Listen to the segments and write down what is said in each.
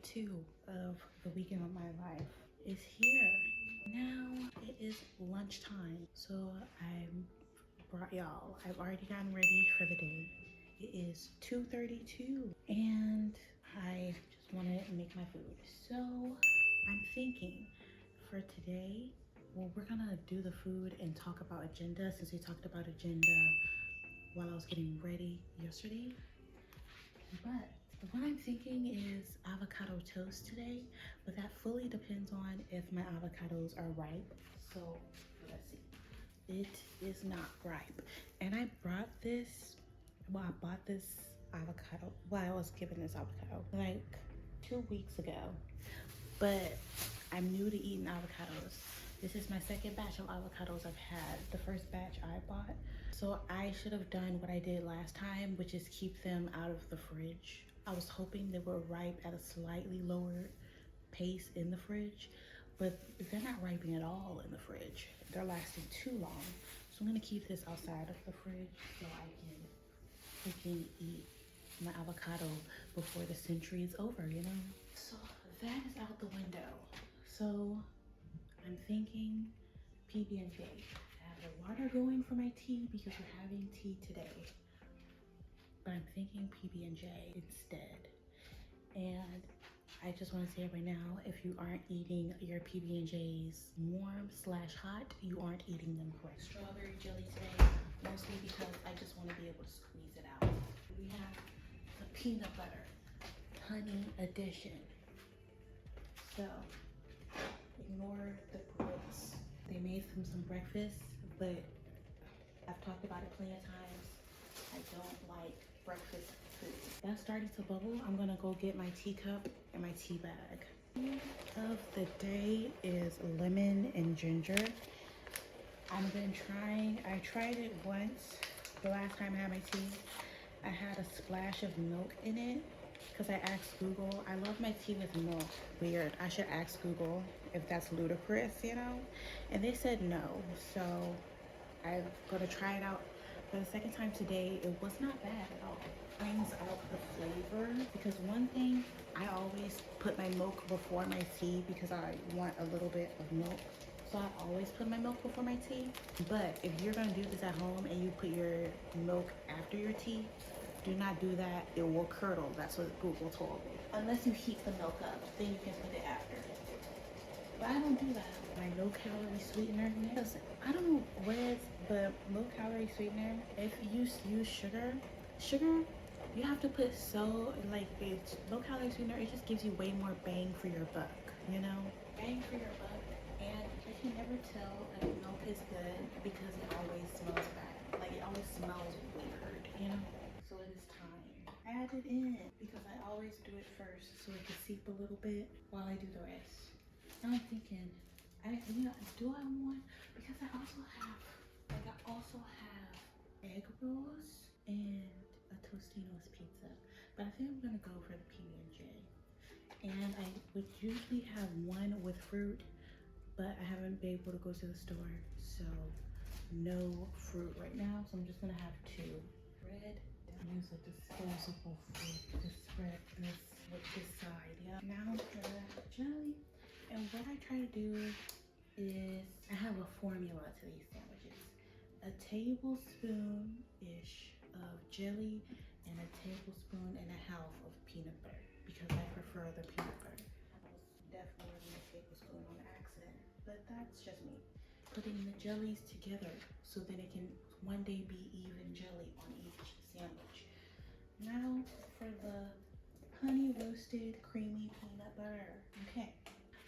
2 of the weekend of my life is here. Now it is lunchtime, so I brought y'all. I've already gotten ready for the day. It is 2:32 and I just want to make my food. So I'm thinking for today, well, we're gonna do the food and talk about agenda since we talked about agenda while I was getting ready yesterday. But what I'm thinking is avocado toast today, but that fully depends on if my avocados are ripe. So let's see. It is not ripe. And I brought this, well, I bought this avocado, well, I was given this avocado like 2 weeks ago, but I'm new to eating avocados. This is my second batch of avocados I've had. The first batch I bought. So I should have done what I did last time, which is keep them out of the fridge. I was hoping they were ripe at a slightly lower pace in the fridge, but they're not ripening at all in the fridge. They're lasting too long. So I'm gonna keep this outside of the fridge so I can eat my avocado before the century is over, you know? So that is out the window. So I'm thinking PB&J. I have the water going for my tea because we're having tea today. But I'm thinking PB&J instead. And I just want to say right now, if you aren't eating your PB&Js warm/hot, you aren't eating them correct. Strawberry jelly today, mostly because I just want to be able to squeeze it out. We have the peanut butter honey edition. So ignore the grits. They made them some breakfast, but I've talked about it plenty of times. I don't like breakfast food. That's starting to bubble. I'm gonna go get my teacup and my tea bag. Of the day is lemon and ginger. I tried it once. The last time I had my tea, I had a splash of milk in it because I asked Google. I love my tea with milk. Weird. I should ask Google if that's ludicrous, you know? And they said no. So I'm gonna try it out for the second time today. It was not bad at all. Brings out the flavor because one thing, I always put my milk before my tea because I want a little bit of milk. So I always put my milk before my tea. But if you're gonna do this at home and you put your milk after your tea, do not do that. It will curdle. That's what Google told me. Unless you heat the milk up, then you can put it after. But I don't do that. My low-calorie sweetener, listen, I don't know what it is, but low-calorie sweetener, if you use sugar, you have to put it's low-calorie sweetener, it just gives you way more bang for your buck, you know? Bang for your buck. And I can never tell if milk is good because it always smells bad. Like, it always smells weird, you know? So it is time. Add it in because I always do it first so it can seep a little bit while I do the rest. Now I'm thinking, do I want, because I also have egg rolls and a Tostino's pizza, but I think I'm gonna go for the PB&J. And I would usually have one with fruit, but I haven't been able to go to the store, so no fruit right now. So I'm just gonna have two. Bread. Use a disposable fruit to spread this with this side. Yeah. Now for the jelly. And what I try to do is I have a formula to these sandwiches. A tablespoon-ish of jelly and a tablespoon and a half of peanut butter because I prefer the peanut butter. I was definitely using a tablespoon on accident, but that's just me. Putting the jellies together so then it can one day be even jelly on each sandwich. Now for the honey roasted creamy peanut butter. Okay,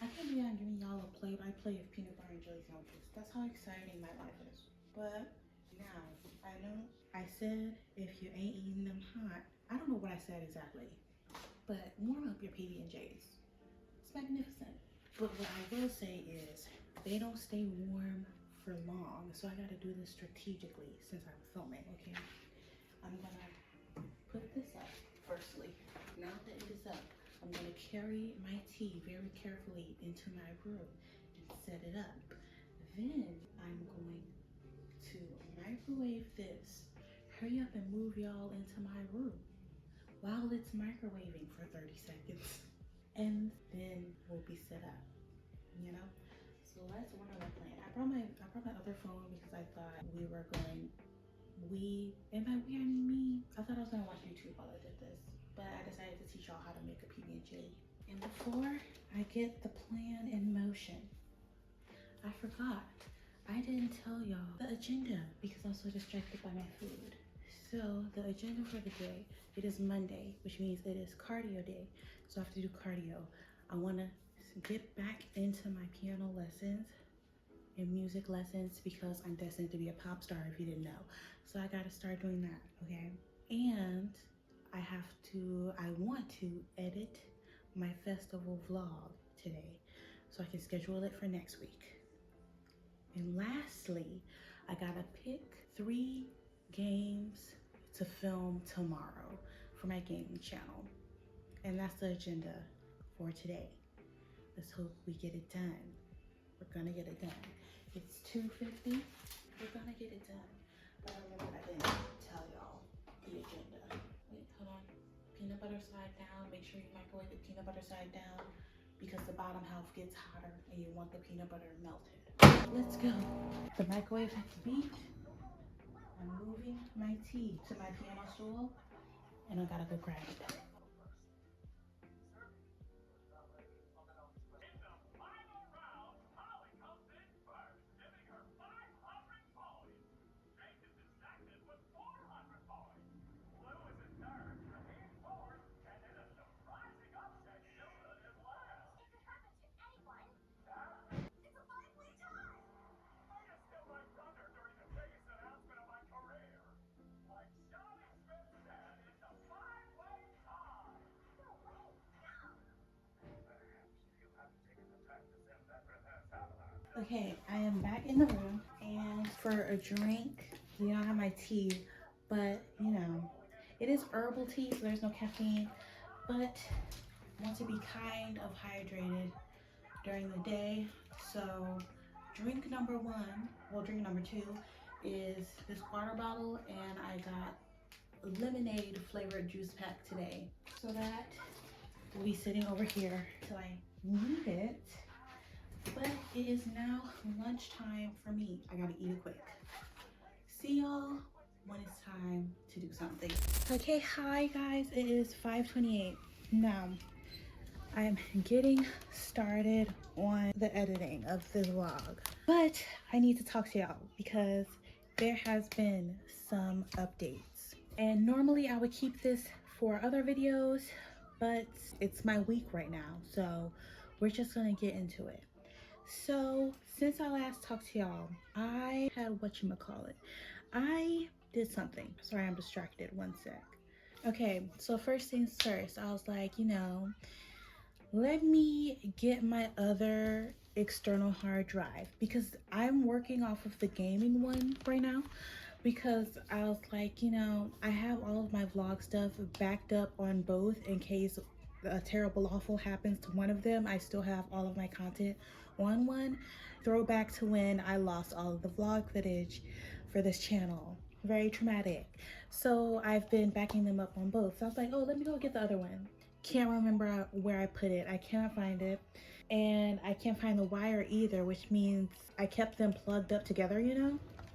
I can't believe I'm giving y'all a play-by-play of peanut butter and jelly sandwiches. That's how exciting my life is. But now, I know I said if you ain't eating them hot, I don't know what I said exactly, but warm up your PB&Js. It's magnificent. But what I will say is they don't stay warm for long, so I gotta do this strategically since I'm filming, okay? I'm gonna put this up firstly. Now that it is up, I'm gonna carry my tea very carefully into my room and set it up. Then I'm going to microwave this. Hurry up and move y'all into my room while it's microwaving for 30 seconds. and then we'll be set up, you know? So let's work on a plan. I brought my other phone because I thought and by we I mean me. I thought I was gonna watch YouTube while I did this, but I decided to teach y'all how to make a PB&J. And before I get the plan in motion, I forgot. I didn't tell y'all the agenda because I was so distracted by my food. So the agenda for the day, it is Monday, which means it is cardio day. So I have to do cardio. I want to get back into my piano lessons and music lessons because I'm destined to be a pop star if you didn't know. So I got to start doing that, okay? And I want to edit my festival vlog today so I can schedule it for next week. And lastly, I gotta pick 3 games to film tomorrow for my gaming channel. And that's the agenda for today. Let's hope we get it done. We're gonna get it done. It's 2:50. We're gonna get it done. But I remember I didn't tell y'all the agenda. Wait, hold on. Peanut butter side down. Make sure you microwave the peanut butter side down because the bottom half gets hotter and you want the peanut butter melted. Let's go. The microwave has beeped. I'm moving my tea to my piano stool and I gotta go grab it. Okay, I am back in the room and for a drink, you don't have my tea, but you know, it is herbal tea, so there's no caffeine, but I want to be kind of hydrated during the day. So drink number 1, well drink number 2 is this water bottle and I got lemonade flavored juice pack today. So that will be sitting over here till I need it. But it is now lunchtime for me. I gotta eat it quick. See y'all when it's time to do something. Okay, hi guys, it is 5:28. Now, I'm getting started on the editing of this vlog. But I need to talk to y'all because there has been some updates. And normally I would keep this for other videos, but it's my week right now. So we're just gonna get into it. So since I last talked to y'all, I had I did something. Sorry, I'm distracted. One sec. Okay, so first things first, I was like, let me get my other external hard drive because I'm working off of the gaming one right now because I was like, I have all of my vlog stuff backed up on both in case a terrible awful happens to one of them. I still have all of my content on one. Throwback to when I lost all of the vlog footage for this channel. Very traumatic. So I've been backing them up on both. So I was like, oh, let me go get the other one. Can't remember where I put it. I cannot find it. And I can't find the wire either, which means I kept them plugged up together,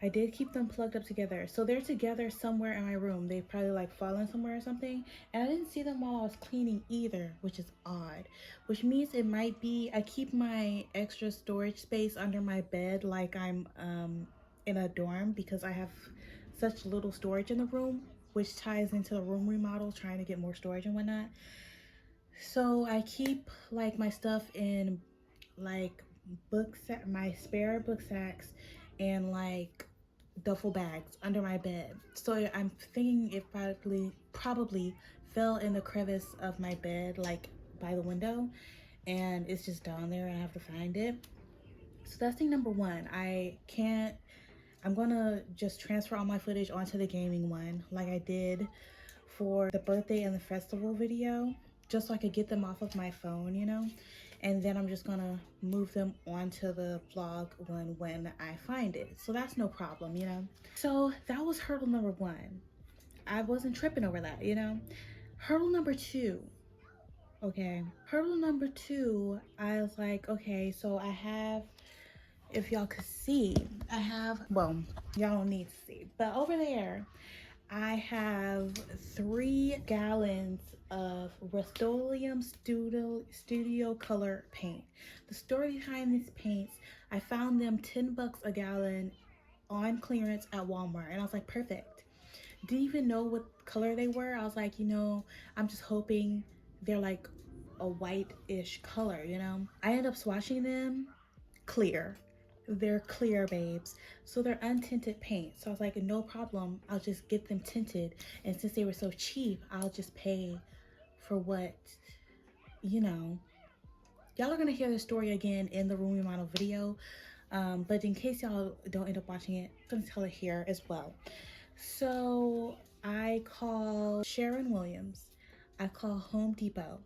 I did keep them plugged up together. So they're together somewhere in my room. They've probably like fallen somewhere or something. And I didn't see them while I was cleaning either, which is odd. Which means it might be, I keep my extra storage space under my bed like I'm in a dorm because I have such little storage in the room, which ties into the room remodel, trying to get more storage and whatnot. So I keep like my stuff in like my spare book sacks and like duffel bags under my bed. So I'm thinking it probably fell in the crevice of my bed, like by the window, and it's just down there and I have to find it. So that's thing number 1. I'm gonna just transfer all my footage onto the gaming one like I did for the birthday and the festival video, just so I could get them off of my phone, and then I'm just gonna move them onto the vlog one when I find it. So that's no problem, So that was hurdle number 1. I wasn't tripping over that, Hurdle number 2. Okay. Hurdle number two, I was like, okay, so I have, if y'all could see, I have, well, y'all don't need to see, but over there, I have 3 gallons of Rust-Oleum Studio Color paint. The story behind these paints, I found them 10 bucks a gallon on clearance at Walmart, and I was like, perfect. Didn't even know what color they were. I was like, I'm just hoping they're like a white-ish color, I ended up swatching them clear. They're clear, babes. So they're untinted paint. So I was like, no problem. I'll just get them tinted. And since they were so cheap, I'll just pay for what, you know. Y'all are going to hear the story again in the room remodel video. But in case y'all don't end up watching it, I'm going to tell it here as well. So I call Sharon Williams. I call Home Depot.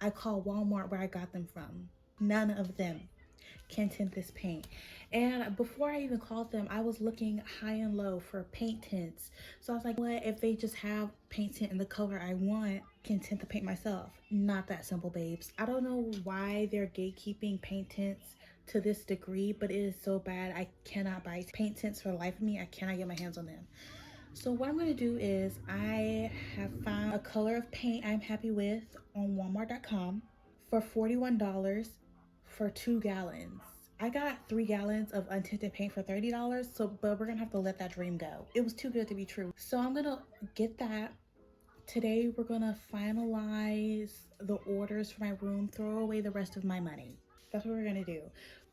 I call Walmart where I got them from. None of them can tint this paint. And before I even called them, I was looking high and low for paint tints. So I was like, what if they just have paint tint in the color I want, can tint the paint myself? Not that simple, babes. I don't know why they're gatekeeping paint tints to this degree, but it is so bad. I cannot buy paint tints for the life of me. I cannot get my hands on them. So what I'm going to do is I have found a color of paint I'm happy with on walmart.com for $41 for 2 gallons. I got 3 gallons of untinted paint for $30, but we're gonna have to let that dream go. It was too good to be true. So I'm gonna get that. Today we're gonna finalize the orders for my room, throw away the rest of my money. That's what we're gonna do.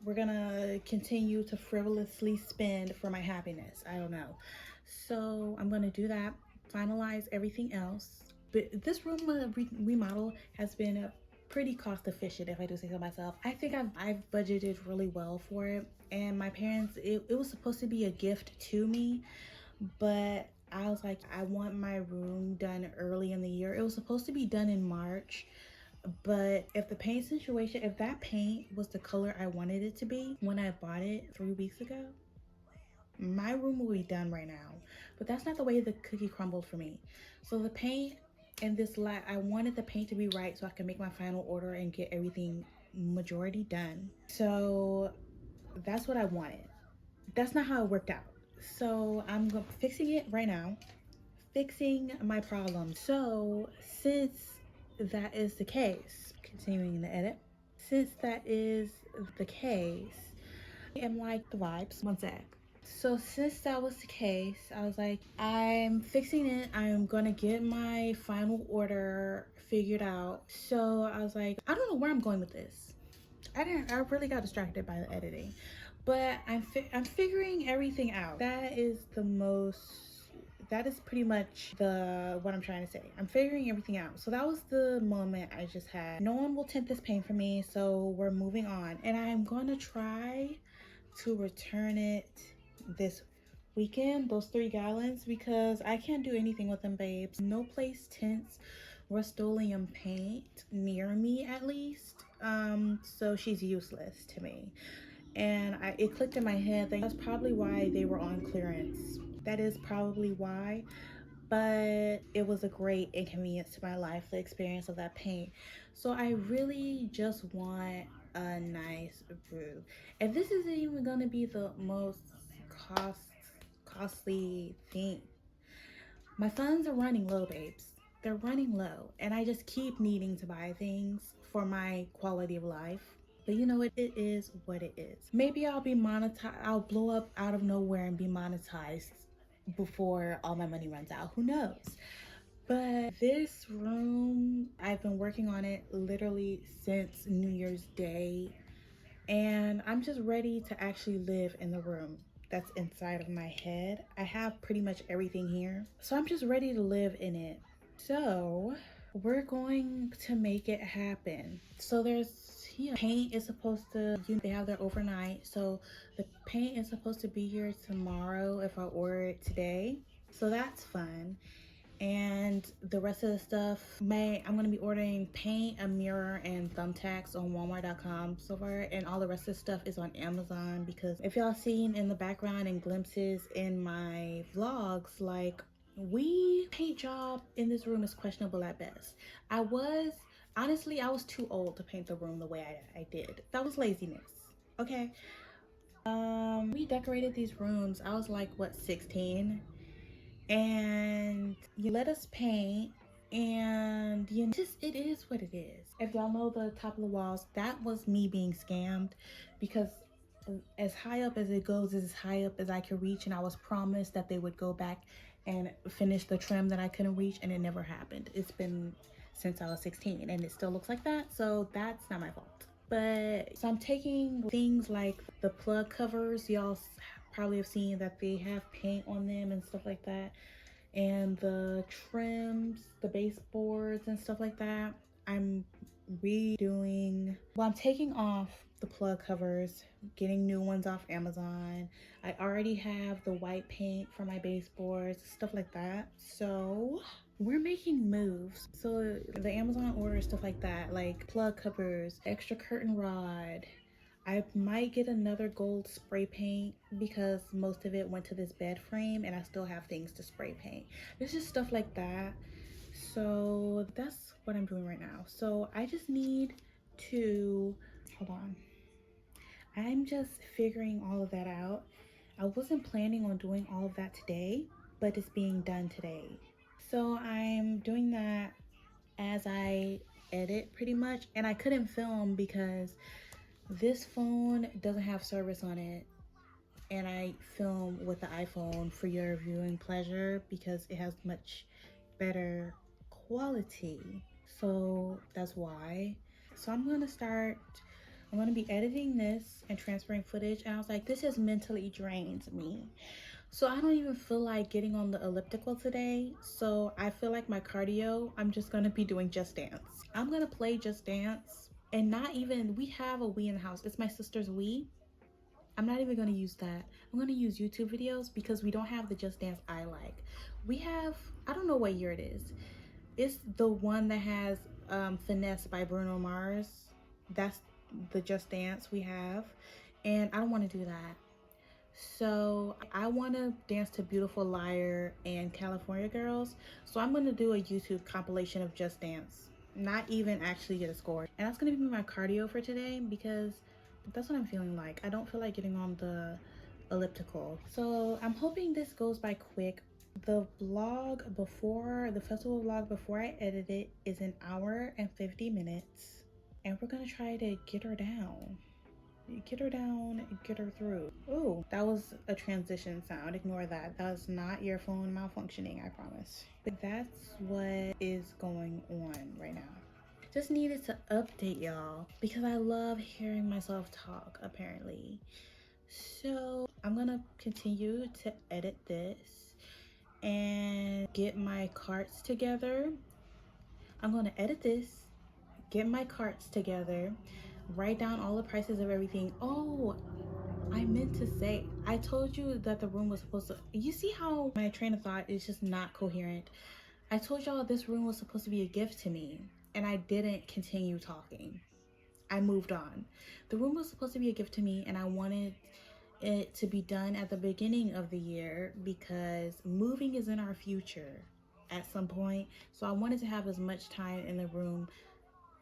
We're gonna continue to frivolously spend for my happiness. I don't know. So I'm gonna do that, finalize everything else. But this room remodel has been pretty cost efficient, if I do say so myself. I think I've budgeted really well for it. And my parents, it was supposed to be a gift to me, but I was like, I want my room done early in the year. It was supposed to be done in March, but if that paint was the color I wanted it to be when I bought it 3 weeks ago, my room will be done right now. But that's not the way the cookie crumbled for me. So the paint and I wanted the paint to be right so I can make my final order and get everything majority done. So that's what I wanted. That's not how it worked out. So I'm fixing it right now, fixing my problem. So since that is the case, continuing the edit, since that is the case, I am like the vibes. One sec. So since that was the case, I was like, I'm fixing it. I'm gonna get my final order figured out. So I was like, I don't know where I'm going with this. I really got distracted by the editing, but I'm figuring everything out. That is pretty much what I'm trying to say. I'm figuring everything out. So that was the moment I just had. No one will tint this paint for me, so we're moving on. And I'm gonna try to return it this weekend, those 3 gallons, because I can't do anything with them, babes. No place tints Rust-Oleum paint near me, at least. So she's useless to me. And it clicked in my head that that's probably why they were on clearance. That is probably why. But it was a great inconvenience to my life, the experience of that paint. So I really just want a nice brew. And this isn't even going to be the most costly thing. My funds are running low, babes. They're running low. And I just keep needing to buy things for my quality of life. But you know, it is what it is. Maybe I'll be monetized. I'll blow up out of nowhere and be monetized before all my money runs out. Who knows? But this room, I've been working on it literally since New Year's Day. And I'm just ready to actually live in the room that's inside of my head. I have pretty much everything here. So I'm just ready to live in it. So we're going to make it happen. So paint is supposed to, they have their overnight. So the paint is supposed to be here tomorrow if I order it today. So that's fun. And the rest of the stuff, I'm going to be ordering paint, a mirror, and thumbtacks on walmart.com so far, and all the rest of the stuff is on Amazon, because if y'all seen in the background and glimpses in my vlogs, like, paint job in this room is questionable at best. I Honestly, I was too old to paint the room the way I did. That was laziness. Okay. We decorated these rooms. I was like, what, 16? And you let us paint, and you know, just it is what it is. If y'all know the top of the walls, that was me being scammed, because as high up as it goes is as high up as I could reach, and I was promised that they would go back and finish the trim that I couldn't reach, and it never happened. It's been since I was 16 and it still looks like that, so that's not my fault. But so I'm taking things like the plug covers, y'all probably have seen that they have paint on them and stuff like that, and the trims, the baseboards and stuff like that. I'm redoing, well, I'm taking off the plug covers, getting new ones off Amazon. I already have the white paint for my baseboards, stuff like that. So we're making moves. So the Amazon order, stuff like that, like plug covers, extra curtain rod. I might get another gold spray paint because most of it went to this bed frame and I still have things to spray paint. There's just stuff like that. So that's what I'm doing right now. So I just need to, hold on. I'm just figuring all of that out. I wasn't planning on doing all of that today, but it's being done today. So I'm doing that as I edit pretty much. And I couldn't film because this phone doesn't have service on it, and I film with the iPhone for your viewing pleasure because it has much better quality. So that's why. So I'm gonna be editing this and transferring footage, and I was like, this has mentally drained me. So I don't even feel like getting on the elliptical today. So I feel like my cardio, I'm just gonna be doing Just Dance. I'm gonna play Just Dance, and not even, we have a Wii in the house. It's my sister's Wii. I'm not even gonna use that. I'm gonna use YouTube videos because we don't have the Just Dance I like. We have, I don't know what year it is. It's the one that has Finesse by Bruno Mars. That's the Just Dance we have. And I don't wanna do that. So I wanna dance to Beautiful Liar and California Girls. So I'm gonna do a YouTube compilation of Just Dance. Not even actually get a score. And that's gonna be my cardio for today because that's what I'm feeling like. I don't feel like getting on the elliptical. So I'm hoping this goes by quick. The vlog before, the festival vlog before I edit it is an hour and 50 minutes. And we're gonna try to get her down. Get her down, get her through. Oh, that was a transition sound. Ignore that. That was not your phone malfunctioning, I promise. But that's what is going on right now. Just needed to update y'all because I love hearing myself talk, apparently. So I'm gonna continue to edit this and get my carts together. I'm gonna edit this, get my carts together, write down all the prices of everything. Oh, I meant to say, I told you that the room was supposed to, you see how my train of thought is just not coherent. I told y'all this room was supposed to be a gift to me, and I didn't continue talking. I moved on. The room was supposed to be a gift to me, and I wanted it to be done at the beginning of the year because moving is in our future at some point. So I wanted to have as much time in the room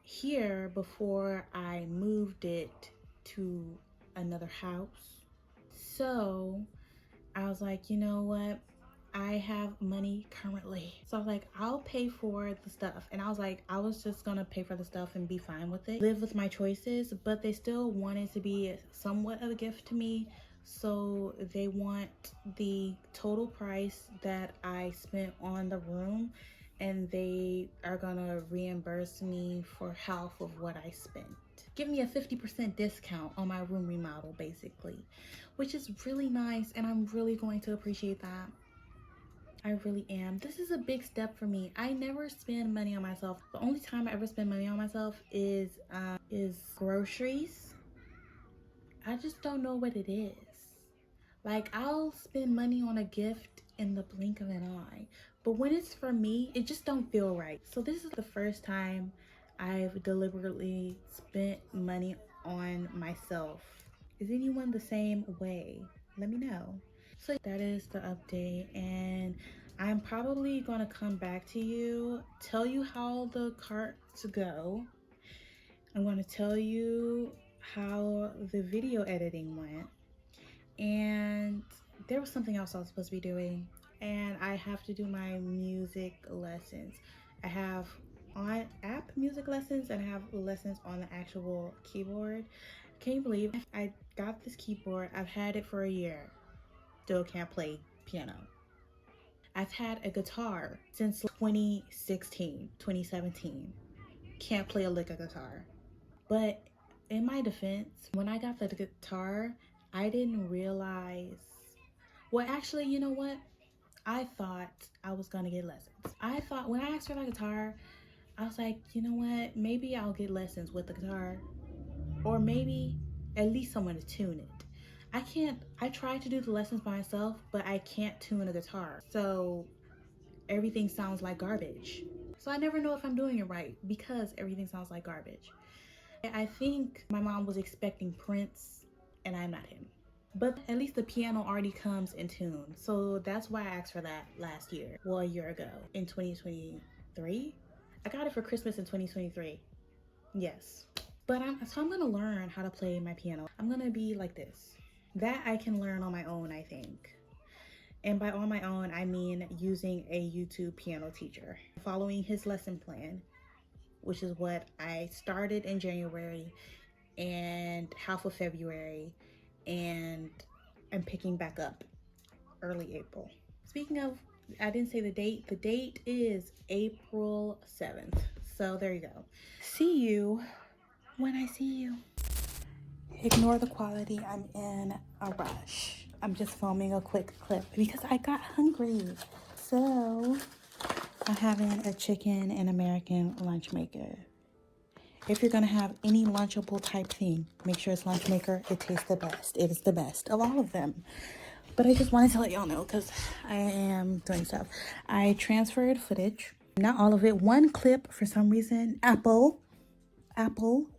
here before I moved it to another house. So I was like, you know what? I have money currently. So I was like, I'll pay for the stuff. And I was like, I was just gonna pay for the stuff and be fine with it. Live with my choices, but they still wanted to be somewhat of a gift to me. So they want the total price that I spent on the room, and they are gonna reimburse me for half of what I spent. Give me a 50% discount on my room remodel, basically, which is really nice, and I'm really going to appreciate that. I really am. This is a big step for me. I never spend money on myself. The only time I ever spend money on myself is groceries. I just don't know what it is. Like, I'll spend money on a gift in the blink of an eye, but when it's for me, it just don't feel right. So this is the first time I've deliberately spent money on myself. Is anyone the same way? Let me know. So that is the update, and I'm probably gonna come back to you, tell you how the carts go. I'm gonna tell you how the video editing went. And there was something else I was supposed to be doing. And I have to do my music lessons. I have on app music lessons and I have lessons on the actual keyboard. Can you believe I got this keyboard? I've had it for a year. Still can't play piano. I've had a guitar since 2016, 2017. Can't play a lick of guitar. But in my defense, when I got the guitar, I didn't realize. Well, actually, you know what? I thought I was gonna get lessons. I thought when I asked for that guitar, I was like, you know what? Maybe I'll get lessons with the guitar, or maybe at least someone to tune it. I tried to do the lessons by myself, but I can't tune a guitar. So everything sounds like garbage. So I never know if I'm doing it right because everything sounds like garbage. I think my mom was expecting Prince and I'm not him. But at least the piano already comes in tune. So that's why I asked for that last year. Well, a year ago in 2023. I got it for Christmas in 2023. Yes. But I'm gonna learn how to play my piano. I'm gonna be like this. That I can learn on my own, I think. And by on my own, I mean using a YouTube piano teacher, following his lesson plan, which is what I started in January and half of February, and I'm picking back up early April. Speaking of, I didn't say the date. The date is April 7th. So there you go. See you when I see you. Ignore the quality. I'm in a rush. I'm just filming a quick clip because I got hungry. So I'm having a chicken and American lunch maker. If you're gonna have any lunchable type thing, make sure it's lunch maker. It tastes the best. It is the best of all of them. But I just wanted to let y'all know because I am doing stuff. I transferred footage, not all of it. One clip for some reason, Apple,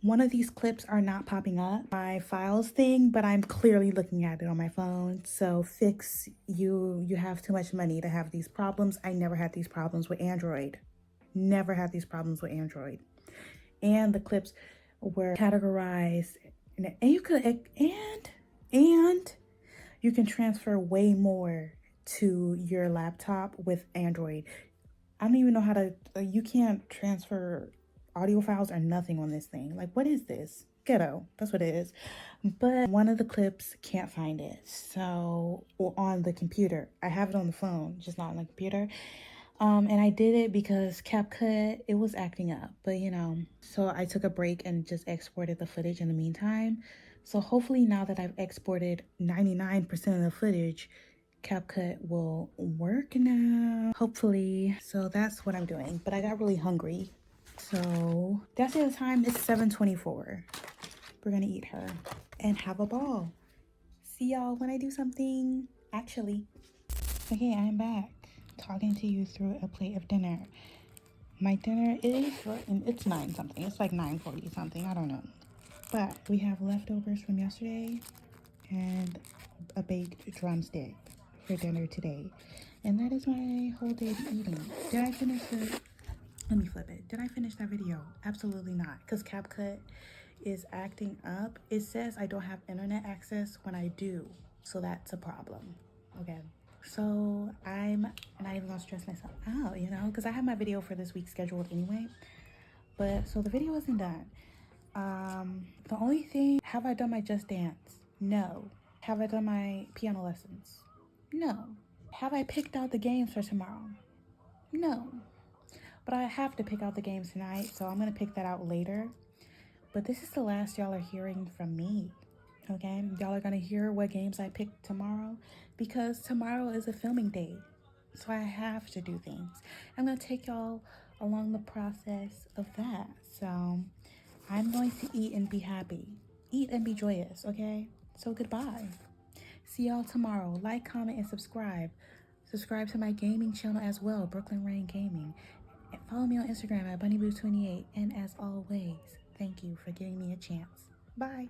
one of these clips are not popping up my files thing, but I'm clearly looking at it on my phone. So fix you have too much money to have these problems. I never had these problems with Android. Never had these problems with Android. And the clips were categorized and you could and you can transfer way more to your laptop with Android. I don't even know how to, you can't transfer audio files or nothing on this thing. Like, what is this? Ghetto, that's what it is. But one of the clips can't find it. So, on the computer, I have it on the phone, just not on the computer. And I did it because CapCut, it was acting up, but you know, so I took a break and just exported the footage in the meantime. So hopefully now that I've exported 99% of the footage, CapCut will work now, hopefully. So that's what I'm doing, but I got really hungry. So that's the time. It's 7:24. We're gonna eat her and have a ball. See y'all when I do something, actually. Okay, I'm back talking to you through a plate of dinner. My dinner is, it's 9 something. It's like 9:40 something. I don't know. But we have leftovers from yesterday and a baked drumstick for dinner today. And that is my whole day of eating. Did I finish the, let me flip it. Did I finish that video? Absolutely not. Because CapCut is acting up. It says I don't have internet access when I do. So that's a problem. Okay. So I'm not even gonna stress myself out, you know, because I have my video for this week scheduled anyway. But so the video isn't done. The only thing, have I done my Just Dance? No. Have I done my piano lessons? No. Have I picked out the games for tomorrow? No. But I have to pick out the games tonight, so I'm gonna pick that out later. But this is the last y'all are hearing from me. Okay, y'all are gonna hear what games I picked tomorrow because tomorrow is a filming day, so I have to do things. I'm gonna take y'all along the process of that. So I'm going to eat and be happy, eat and be joyous. Okay, so goodbye. See y'all tomorrow. Like, comment, and subscribe. Subscribe to my gaming channel as well, Brooklyn Rayne Gaming. And follow me on Instagram at BunnyBoo28. And as always, thank you for giving me a chance. Bye.